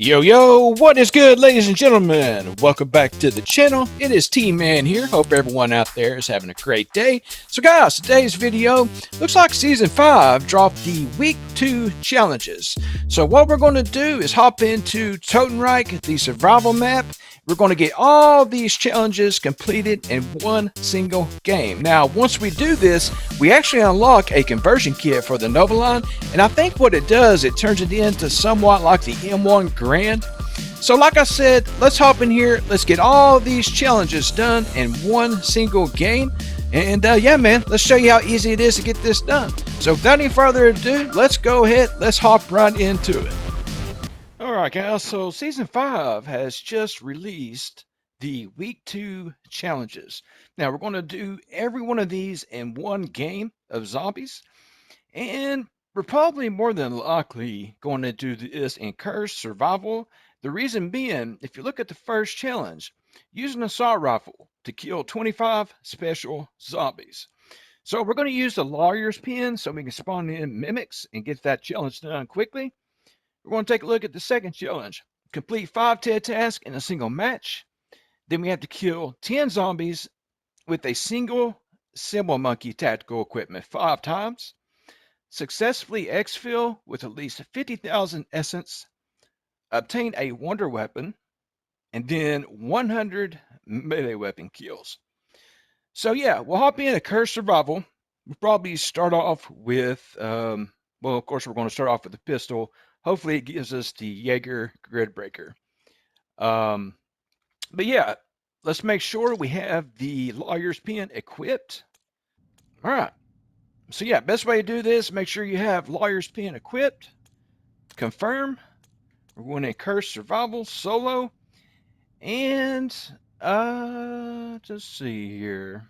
Yo, what is good, ladies and gentlemen? Welcome back to the channel. It is T-Man here. Hope everyone out there is having a great day. So guys, today's video looks like Season 5 dropped the Week 2 challenges. So what we're going to do is hop into Totenreich, the survival map. We're going to get all these challenges completed in one single game. Now, once we do this, we actually unlock a conversion kit for the Novaline, and I think what it does, it turns it into somewhat like the M1 Garand. So like I said, let's hop in here, let's get all these challenges done in one single game. And yeah, man, let's show you how easy it is to get this done. So without any further ado, let's go ahead, let's hop right into it. Alright guys, so Season 5 has just released the Week 2 challenges. Now we're going to do every one of these in one game of zombies. And we're probably more than likely going to do this in Cursed Survival. The reason being, if you look at the first challenge, use an assault rifle to kill 25 special zombies. So we're going to use the lawyer's pen so we can spawn in mimics and get that challenge done quickly. We're going to take a look at the second challenge. Complete 5 TED tasks in a single match. Then we have to kill 10 zombies with a single symbol monkey tactical equipment 5 times. Successfully exfil with at least 50,000 essence. Obtain a wonder weapon. And then 100 melee weapon kills. So yeah, we'll hop in a Cursed Survival. We'll probably start off with, well, of course, we're going to start off with the pistol. Hopefully it gives us the Jaeger grid breaker. But yeah, let's make sure we have the lawyer's pen equipped. All right. So yeah, best way to do this, make sure you have lawyer's pen equipped. Confirm. We're going to Cursed Survival solo. And let's see here.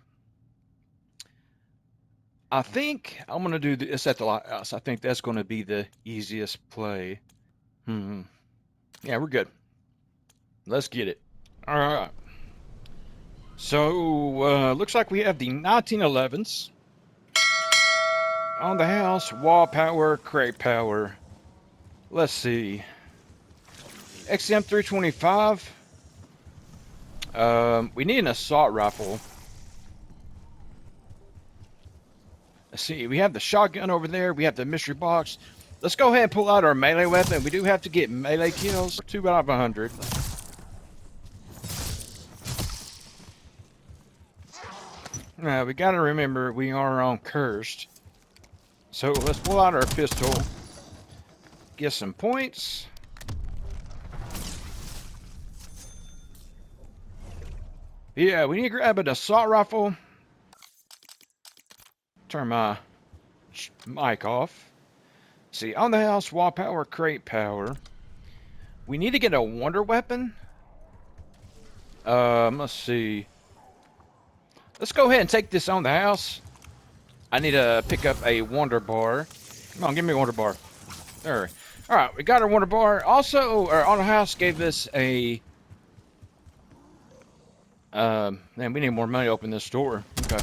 I think I'm going to do this at the lighthouse. I think that's going to be the easiest play. Yeah, we're good. Let's get it. All right. So, looks like we have the 1911s. On the house, wall power, crate power. Let's see. XM325. We need an assault rifle. Let's see, we have the shotgun over there. We have the mystery box. Let's go ahead and pull out our melee weapon. We do have to get melee kills. 2 out of 100. Now, we got to remember we are on Cursed. So let's pull out our pistol. Get some points. Yeah, we need to grab an assault rifle. Turn my mic off. See, on the house, wall power, crate power. We need to get a wonder weapon. Let's see. Let's go ahead and take this on the house. I need to pick up a wonder bar. Come on, give me a wonder bar. There. All right, we got our wonder bar. Also, our on the house gave us a. Man, we need more money to open this door. Okay.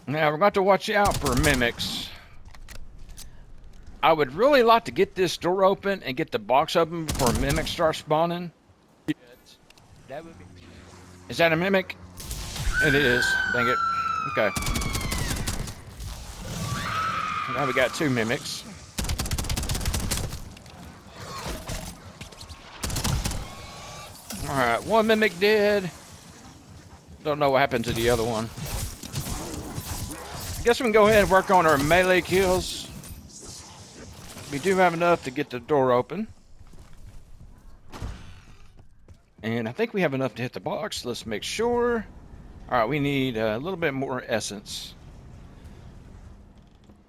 Now, we're going to watch out for mimics. I would really like to get this door open and get the box open before mimics start spawning. That would be... Is that a mimic? It is. Dang it. Okay. Now we got 2 mimics. Alright, 1 mimic dead. Don't know what happened to the other one. Guess we can go ahead and work on our melee kills. We do have enough to get the door open. And I think we have enough to hit the box. Let's make sure. Alright, we need a little bit more essence.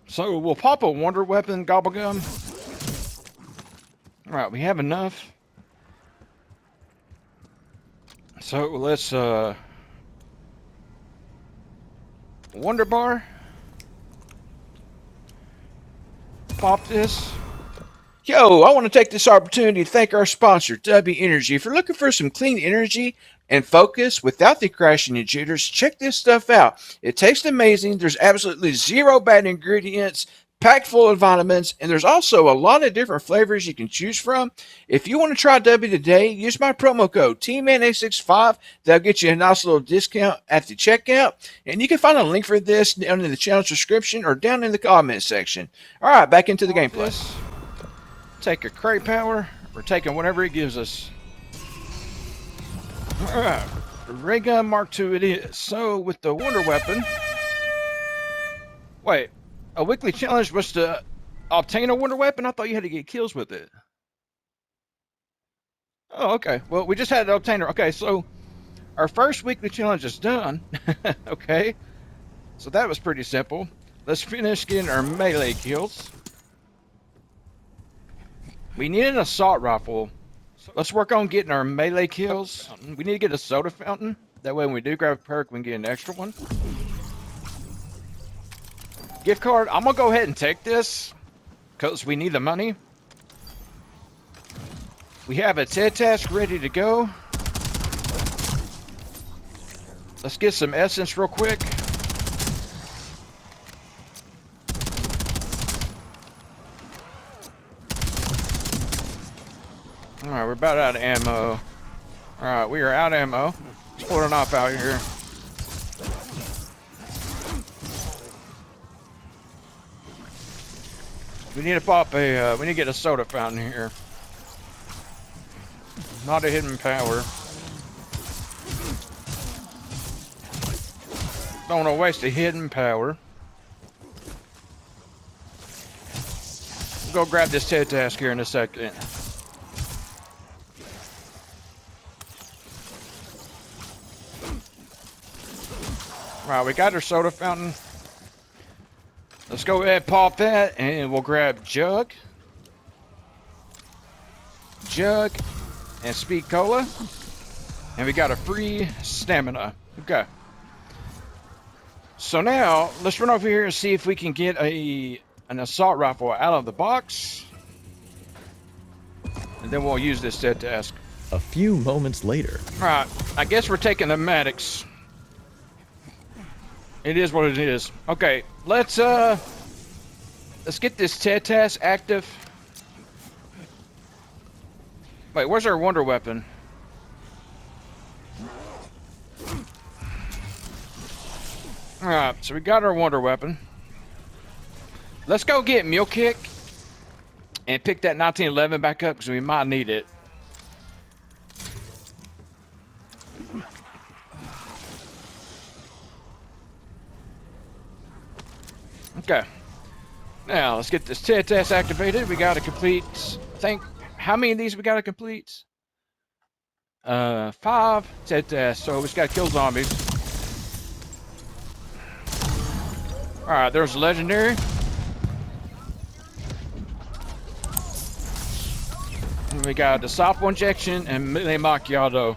So we'll pop a wonder weapon, gobblegum. Alright, we have enough. So let's wonder bar. Pop this. Yo, I want to take this opportunity to thank our sponsor, W Energy. If you're looking for some clean energy and focus without the crashing and jitters, check this stuff out. It tastes amazing. There's absolutely zero bad ingredients. packed full of vitamins, and there's also a lot of different flavors you can choose from. If you want to try W today, use my promo code TMAN865. That'll get you a nice little discount at the checkout, and you can find a link for this down in the channel description or down in the comment section. All right, back into the gameplay. Take a crate power. We're taking whatever it gives us. All right, ray gun Mark II it is. So with the wonder weapon, wait. A weekly challenge was to obtain a wonder weapon? I thought you had to get kills with it. Oh, okay. Well, we just had to obtain her. Okay, so our first weekly challenge is done. Okay. So that was pretty simple. Let's finish getting our melee kills. We need an assault rifle. Let's work on getting our melee kills. We need to get a soda fountain. That way when we do grab a perk, we can get an extra one. Gift card, I'm gonna go ahead and take this because we need the money. We have a TED task ready to go. Let's get some essence real quick. Alright, we're about out of ammo. Alright, we are out of ammo. Let's pull it off out here. We need to pop a, we need to get a soda fountain here. Not a hidden power. Don't want to waste a hidden power. We'll go grab this TED task here in a second. Right, we got our soda fountain. Let's go ahead and pop that, and we'll grab Jug, and Speed Cola, and we got a free stamina. Okay. So now, let's run over here and see if we can get an assault rifle out of the box, and then we'll use this TED task. A few moments later. All right, I guess we're taking the medics. It is what it is. Okay, let's get this TED task active. Wait, where's our wonder weapon? Alright, so we got our wonder weapon. Let's go get Meal Kick and pick that 1911 back up because we might need it. Okay. Now, let's get this TED test activated. We got to complete, I think, how many of these we got to complete? 5 TED tests, so we just got to kill zombies. Alright, there's a legendary. And we got the soft injection and melee macchiato.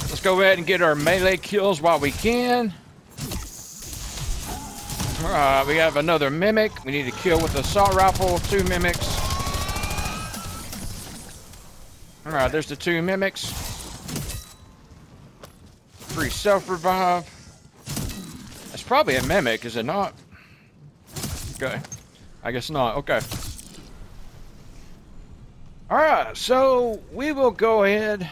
Let's go ahead and get our melee kills while we can. Alright, we have another mimic. We need to kill with the assault rifle. 2 mimics. Alright, there's the 2 mimics. Free self-revive. That's probably a mimic, is it not? Okay. I guess not. Okay. Alright, so we will go ahead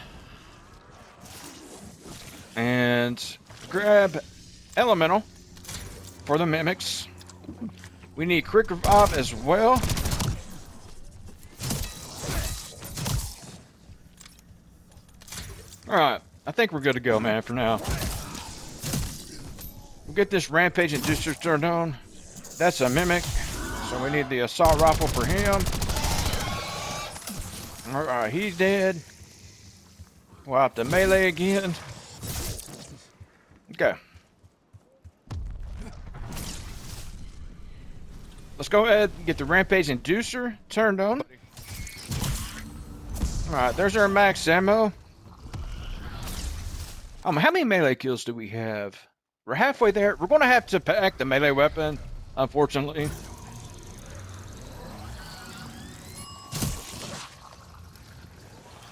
and grab elemental for the mimics. We need quick revive as well. Alright, I think we're good to go, man, for now. We'll get this rampage and district turned on. That's a mimic, so we need the assault rifle for him. Alright, he's dead. We'll have to melee again. Okay. Let's go ahead and get the Rampage Inducer turned on. Alright, there's our max ammo. How many melee kills do we have? We're halfway there. We're going to have to pack the melee weapon, unfortunately.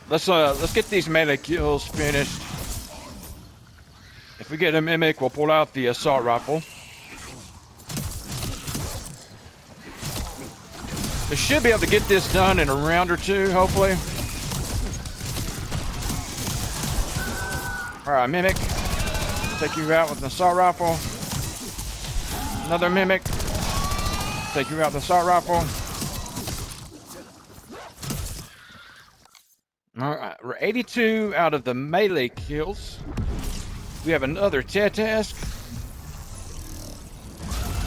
Let's get these melee kills finished. If we get a mimic, we'll pull out the assault rifle. We should be able to get this done in a round or two, hopefully. Alright, Mimic. Take you out with an assault rifle. Another Mimic. Take you out with the assault rifle. Alright, we're 82 out of the melee kills. We have another task.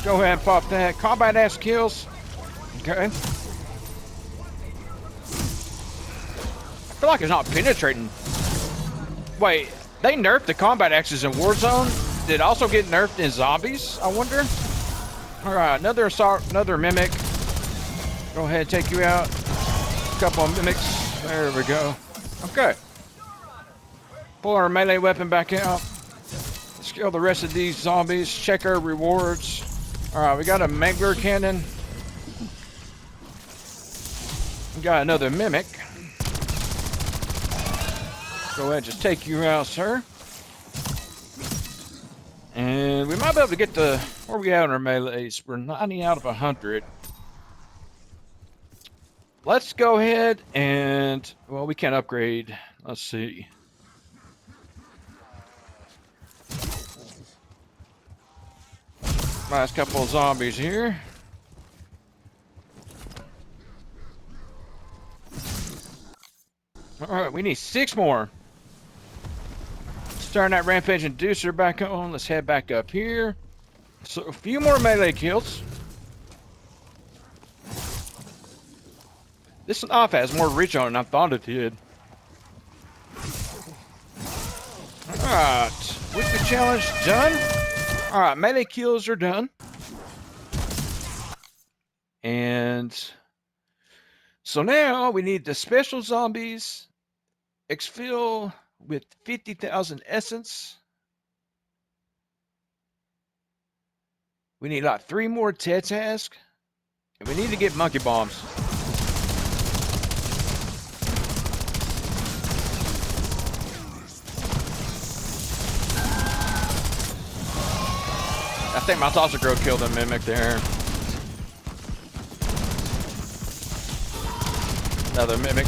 Go ahead and pop that. Combat axe kills. Okay. I feel like it's not penetrating. Wait, they nerfed the combat axes in Warzone? Did it also get nerfed in zombies, I wonder? Alright, another assault, another Mimic. Go ahead and take you out. A couple of Mimics. There we go. Okay. Pull our melee weapon back out. Let's kill the rest of these zombies. Check our rewards. Alright, we got a Mangler cannon. We got another Mimic. Go ahead and just take you out, sir. And we might be able to get the... Where are we at on our melees? We're 90 out of 100. Let's go ahead and... Well, we can't upgrade. Let's see. Last couple of zombies here. Alright, we need 6 more. Let's turn that Rampage Inducer back on. Let's head back up here. So, a few more melee kills. This knife has more reach on it than I thought it did. Alright, weekly challenge done. Alright, melee kills are done. And so now we need the special zombies. Exfil with 50,000 essence. We need like 3 more tasks. And we need to get monkey bombs. I think my Salsa Girl killed a Mimic there. Another Mimic.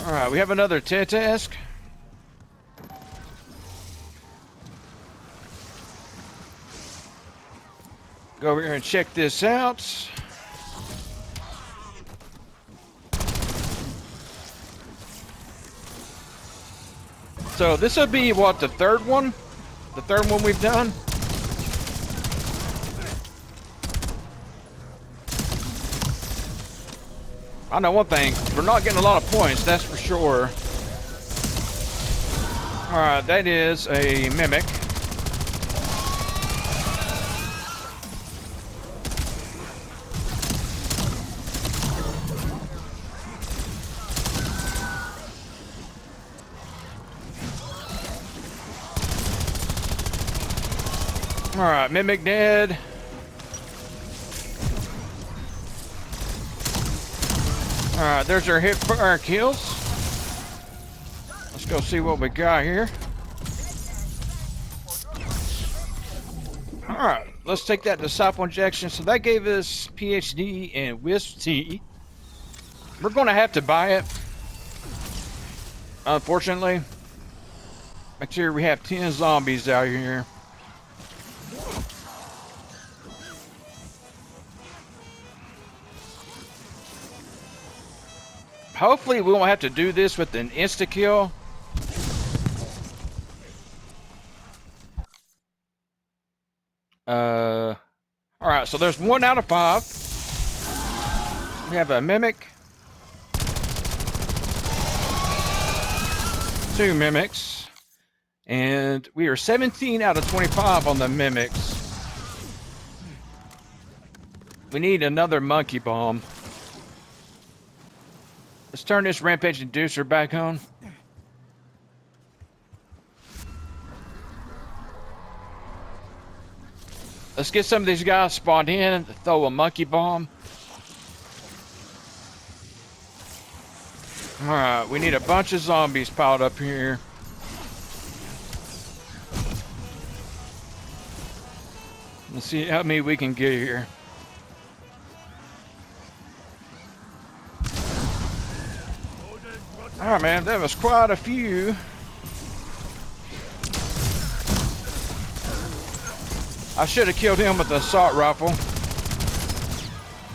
Alright, we have another task. Go over here and check this out. So this would be, what, the third one? The third one we've done? I know one thing, we're not getting a lot of points, that's for sure. Alright, that is a Mimic. Alright, Mimic dead. Alright, there's our hip fire kills. Let's go see what we got here. Alright, let's take that disciple injection. So that gave us PhD and Wisp Tea. We're going to have to buy it, unfortunately. Make sure we have 10 zombies out here. Hopefully we won't have to do this with an insta-kill. Alright, so there's 1 out of 5. We have a Mimic. 2 Mimics. And we are 17 out of 25 on the Mimics. We need another monkey bomb. Let's turn this Rampage Inducer back on. Let's get some of these guys spawned in and throw a monkey bomb. Alright, we need a bunch of zombies piled up here. Let's see how many we can get here. All right, man, that was quite a few. I should have killed him with the assault rifle.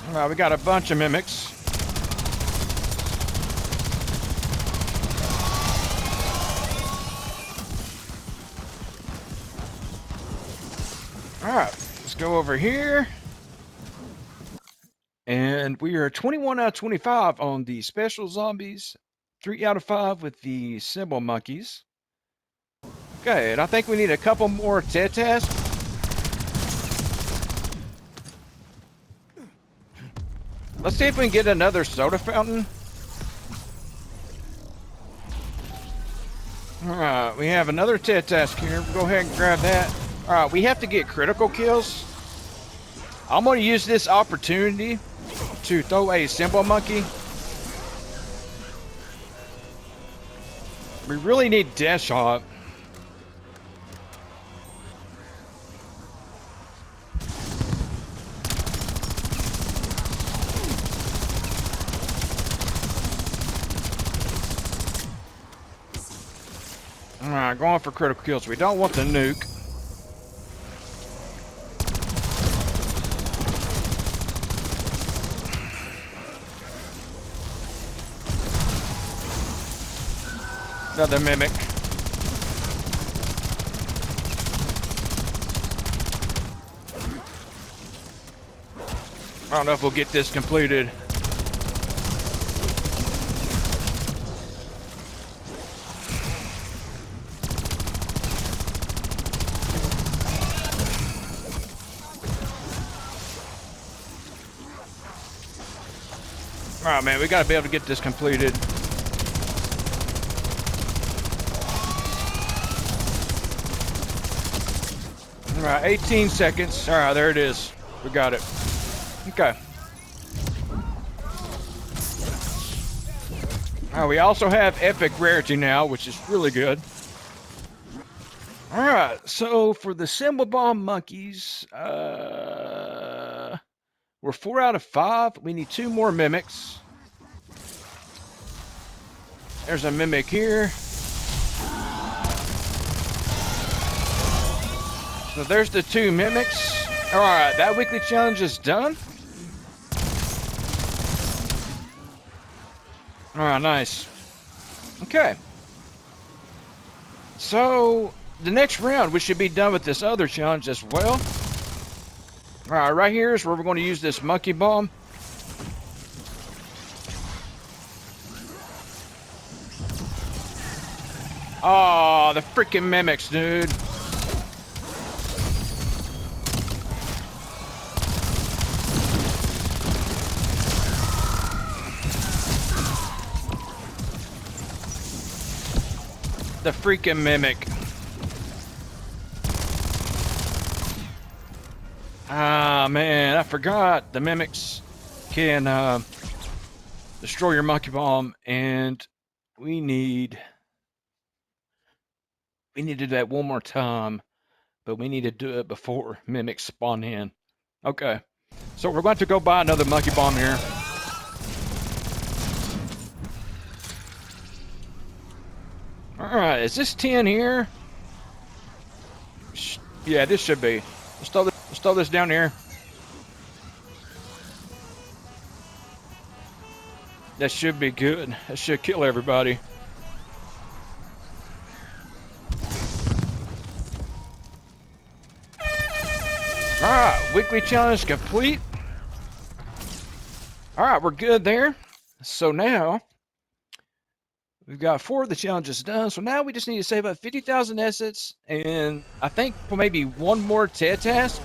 All right, we got a bunch of mimics. All right, let's go over here. And we are 21 out of 25 on the special zombies, 3 out of 5 with the symbol monkeys. Okay, and I think we need a couple more tasks. Let's see if we can get another soda fountain. Alright, we have another task here. We'll go ahead and grab that. Alright, we have to get critical kills. I'm going to use this opportunity to throw a symbol monkey. We really need death shot. Alright, going for critical kills. We don't want the nuke. Another mimic. I don't know if we'll get this completed. Alright, man, we gotta be able to get this completed. Alright, 18 seconds. Alright, there it is. We got it. Okay. Alright, we also have epic rarity now, which is really good. Alright, so for the symbol bomb monkeys, we're 4 out of 5. We need 2 more mimics. There's a mimic here. So there's the 2 mimics. Alright, that weekly challenge is done. Alright, nice. Okay. So, the next round, we should be done with this other challenge as well. Alright, right here is where we're going to use this monkey bomb. Oh, the freaking mimics, dude. The freaking mimic. Ah, man, I forgot. The mimics can destroy your monkey bomb, and we need to do that one more time, but we need to do it before mimics spawn in. Okay, so we're going to go buy another monkey bomb here. Alright, is this 10 here? Yeah, this should be. Let's throw this down here. That should be good. That should kill everybody. Alright, weekly challenge complete. Alright, we're good there. So now, we've got 4 of the challenges done. So now we just need to save up 50,000 assets, and I think maybe 1 more task.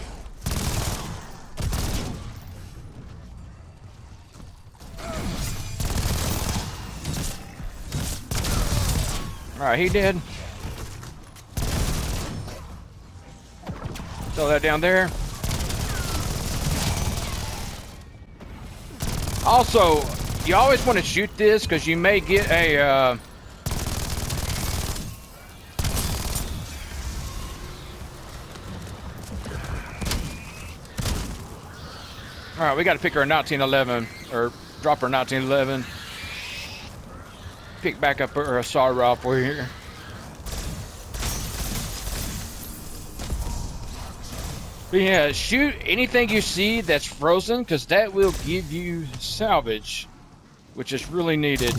Alright, he did. Throw that down there. Also, you always want to shoot this because you may get a Alright, we got to pick our 1911, or drop our 1911. pick back up our assault rifle here. But yeah, shoot anything you see that's frozen, because that will give you salvage, which is really needed.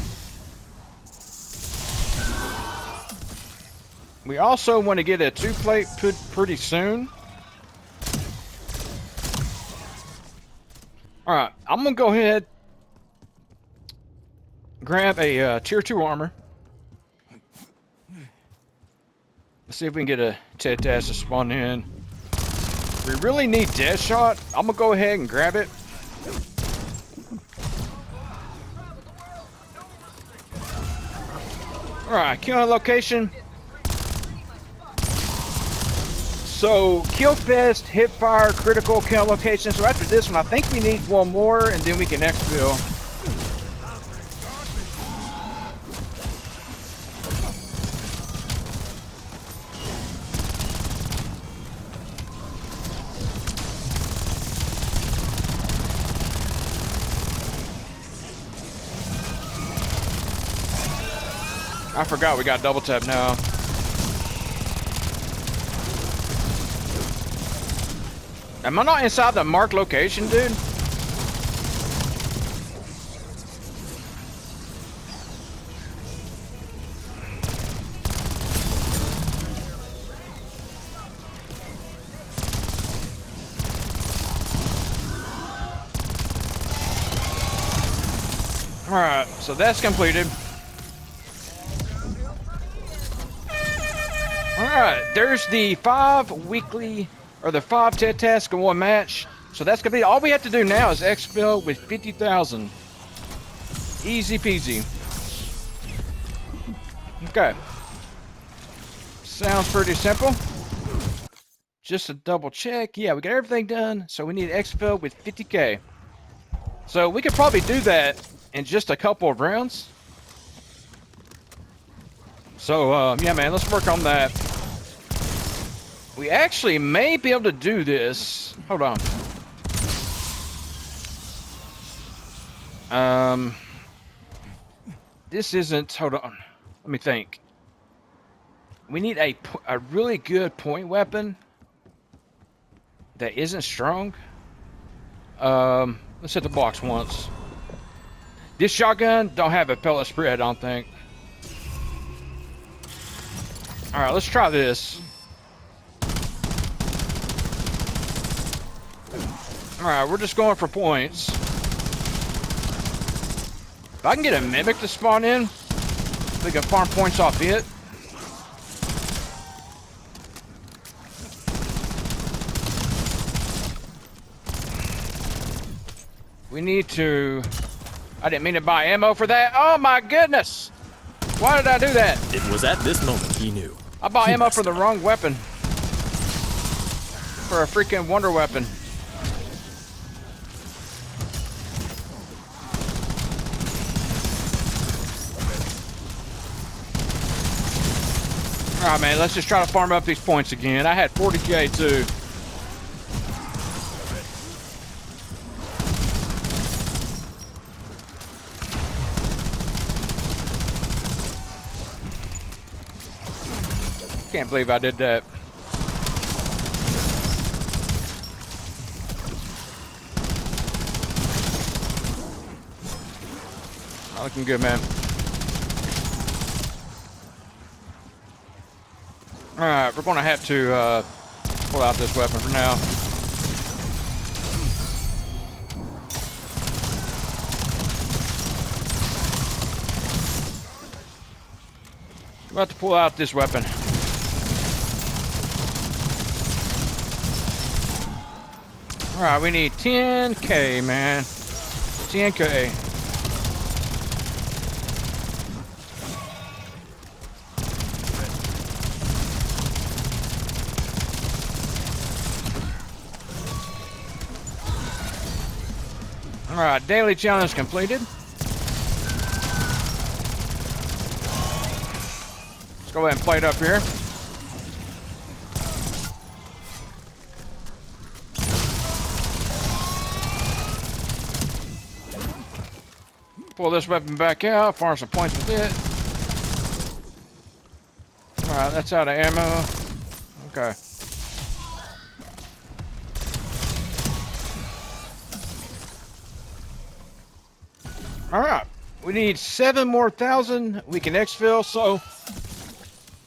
We also want to get a 2-plate put pretty soon. Alright, I'm going to go ahead, grab a tier 2 armor. Let's see if we can get a Tet-Tass to spawn in. We really need Death Shot. I'm going to go ahead and grab it. Alright, kill location. So, kill fest, hip fire, critical kill location. So after this one, I think we need one more, and then we can exfil. I forgot we got double tap now. Am I not inside the marked location, dude? Alright, so that's completed. Alright, there's the 5 weekly, or the 5 Tet tasks in 1 match. So that's gonna be all we have to do now is exfil with 50,000. Easy peasy. Okay. Sounds pretty simple. Just to double check. Yeah, we got everything done. So we need exfil with 50K. So we could probably do that in just a couple of rounds. So, yeah, man, let's work on that. We actually may be able to do this. Hold on. This isn't, hold on. Let me think. We need a really good point weapon that isn't strong. Let's hit the box once. This shotgun don't have a pellet spread, I don't think. Alright, let's try this. Alright, we're just going for points. If I can get a mimic to spawn in, we can farm points off it. We need to... I didn't mean to buy ammo for that. Oh my goodness! Why did I do that? It was at this moment he knew. I bought ammo for the wrong weapon. For a freaking wonder weapon. Alright, man, let's just try to farm up these points again. I had 40K too. Can't believe I did that. Not looking good, man. Alright, we're gonna have to pull out this weapon for now. I'm about to pull out this weapon. Alright, we need 10K, man. 10K. Alright, daily challenge completed. Let's go ahead and play it up here. Pull this weapon back out, farm some points with it. Alright, that's out of ammo. Okay. Alright. We need 7 more thousand. We can exfil, so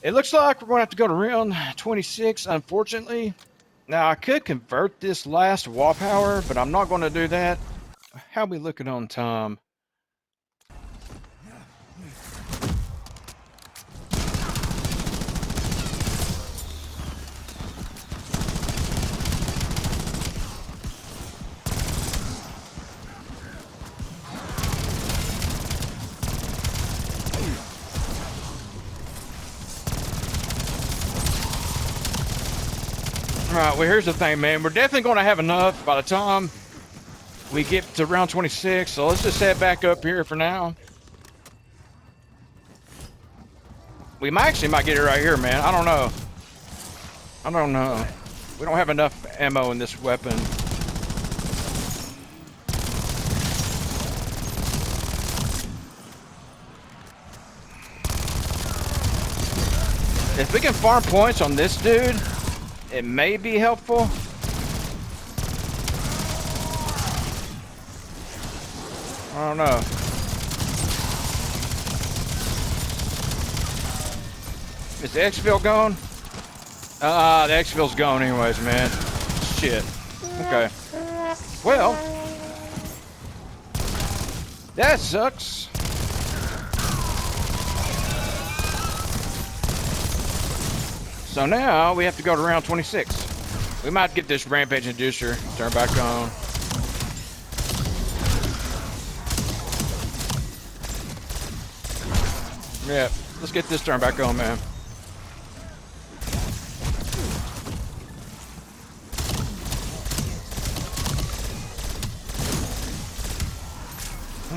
it looks like we're going to have to go to round 26, unfortunately. Now, I could convert this last wall power, but I'm not going to do that. How we looking on time? Alright, well, here's the thing, man. We're definitely going to have enough by the time we get to round 26, so let's just head back up here for now. We might get it right here, man. I don't know. I don't know. We don't have enough ammo in this weapon. If we can farm points on this dude, it may be helpful. I don't know. Is the Exfil gone? The Exfil's gone anyways, man. Shit. Okay. Well, that sucks. So now we have to go to round 26. We might get this rampage inducer turned back on. Yeah, let's get this turned back on, man.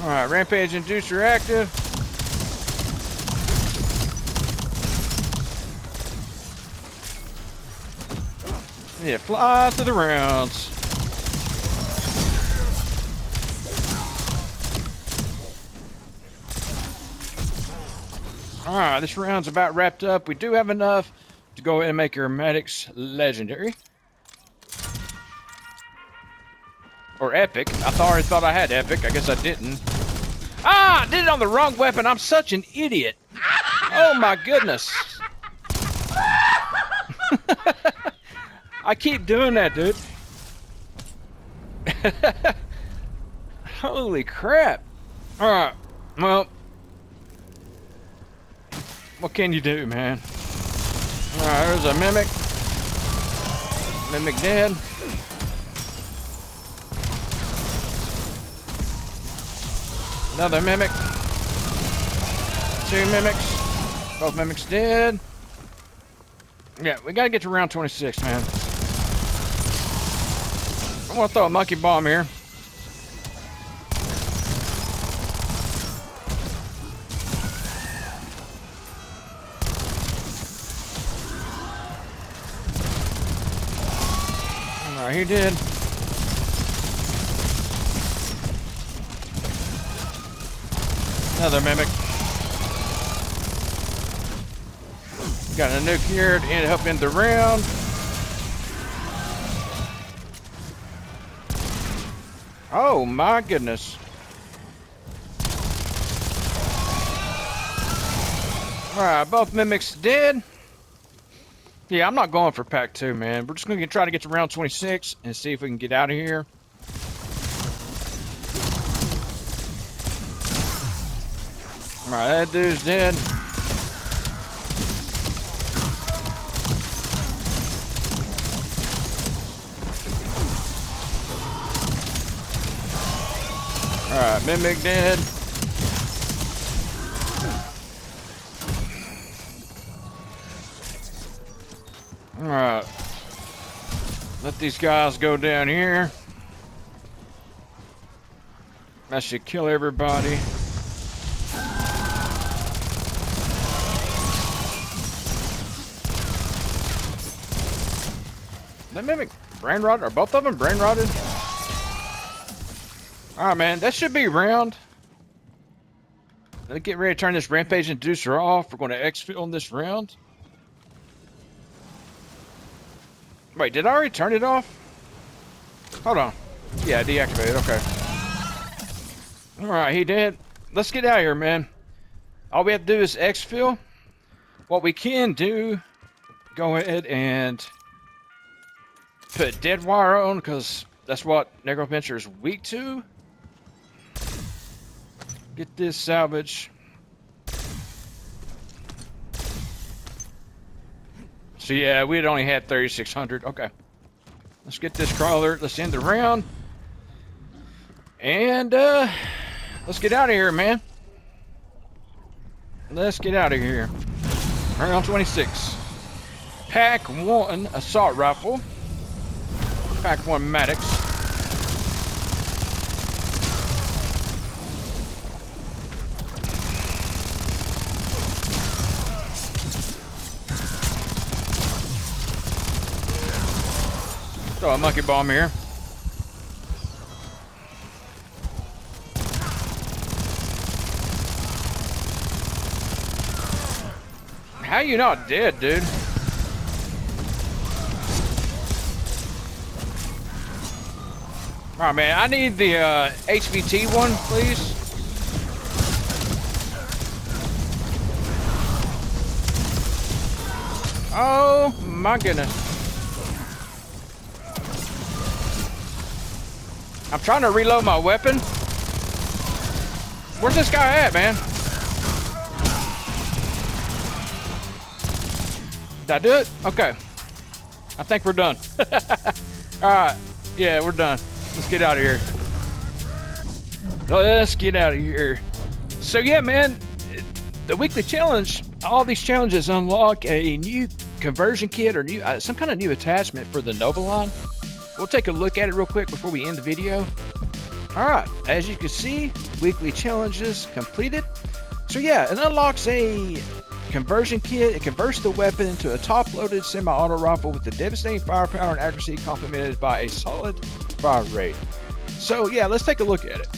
Alright, rampage inducer active. Yeah, fly through the rounds. Alright, this round's about wrapped up. We do have enough to go ahead and make our medics legendary. Or epic. I already thought I had epic. I guess I didn't. Ah! I did it on the wrong weapon. I'm such an idiot. Oh my goodness. I keep doing that, dude. Holy crap. Alright. Well. What can you do, man? Alright, there's a mimic. Mimic dead. Another mimic. 2 mimics. Both mimics dead. Yeah, we gotta get to round 26, man. I'm gonna throw a monkey bomb here. Alright, he did. Another mimic. Got a nuke here to help end the round. Oh my goodness. Alright, both mimics dead. Yeah, I'm not going for pack 2, man. We're just going to try to get to round 26 and see if we can get out of here. Alright, that dude's dead. Alright, mimic dead. Alright. Let these guys go down here. That should kill everybody. That mimic brain rotted? Are both of them brain rotted? Alright, man. That should be round. Let's get ready to turn this rampage inducer off. We're going to exfil in this round. Wait, did I already turn it off? Hold on. Yeah, deactivated. Okay. All right, he did. Let's get out of here, man. All we have to do is exfil. What we can do, go ahead and put dead wire on, because that's what Necroventure is weak to. Get this salvage. So yeah, we'd only had 3,600. Okay. Let's get this crawler. Let's end the round. And let's get out of here, man. Let's get out of here. Round 26. Pack 1 assault rifle. Pack 1 Maddox. Throw a monkey bomb here. How you not dead, dude? Alright, man. I need the HVT one, please. Oh, my goodness. I'm trying to reload my weapon. Where's this guy at, man? Did I do it? Okay. I think we're done. Alright. Yeah, we're done. Let's get out of here. Let's get out of here. So yeah, man, the weekly challenge, all these challenges unlock a new conversion kit or new some kind of new attachment for the Novaline. We'll take a look at it real quick before we end the video. Alright, as you can see, weekly challenges completed. So yeah, it unlocks a conversion kit. It converts the weapon into a top-loaded semi-auto rifle with the devastating firepower and accuracy complemented by a solid fire rate. So yeah, let's take a look at it.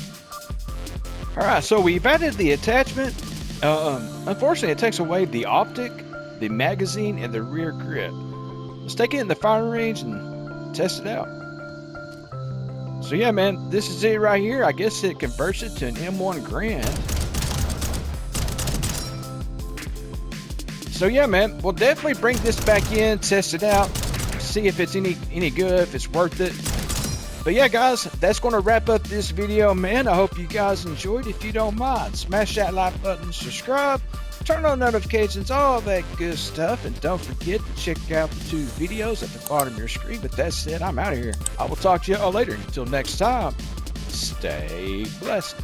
Alright, so we've added the attachment. Unfortunately, it takes away the optic, the magazine, and the rear grip. Let's take it in the firing range and test it out. So yeah, man, this is it right here. I guess it converts it to an M1 Garand. So yeah, man, we'll definitely bring this back in, test it out, see if it's any good, if it's worth it. But yeah, guys, that's going to wrap up this video, man. I hope you guys enjoyed. If you don't mind, smash that like button, subscribe, turn on notifications, all that good stuff. And don't forget to check out the 2 videos at the bottom of your screen. But that said, I'm out of here. I will talk to you all later. Until next time, stay blessed.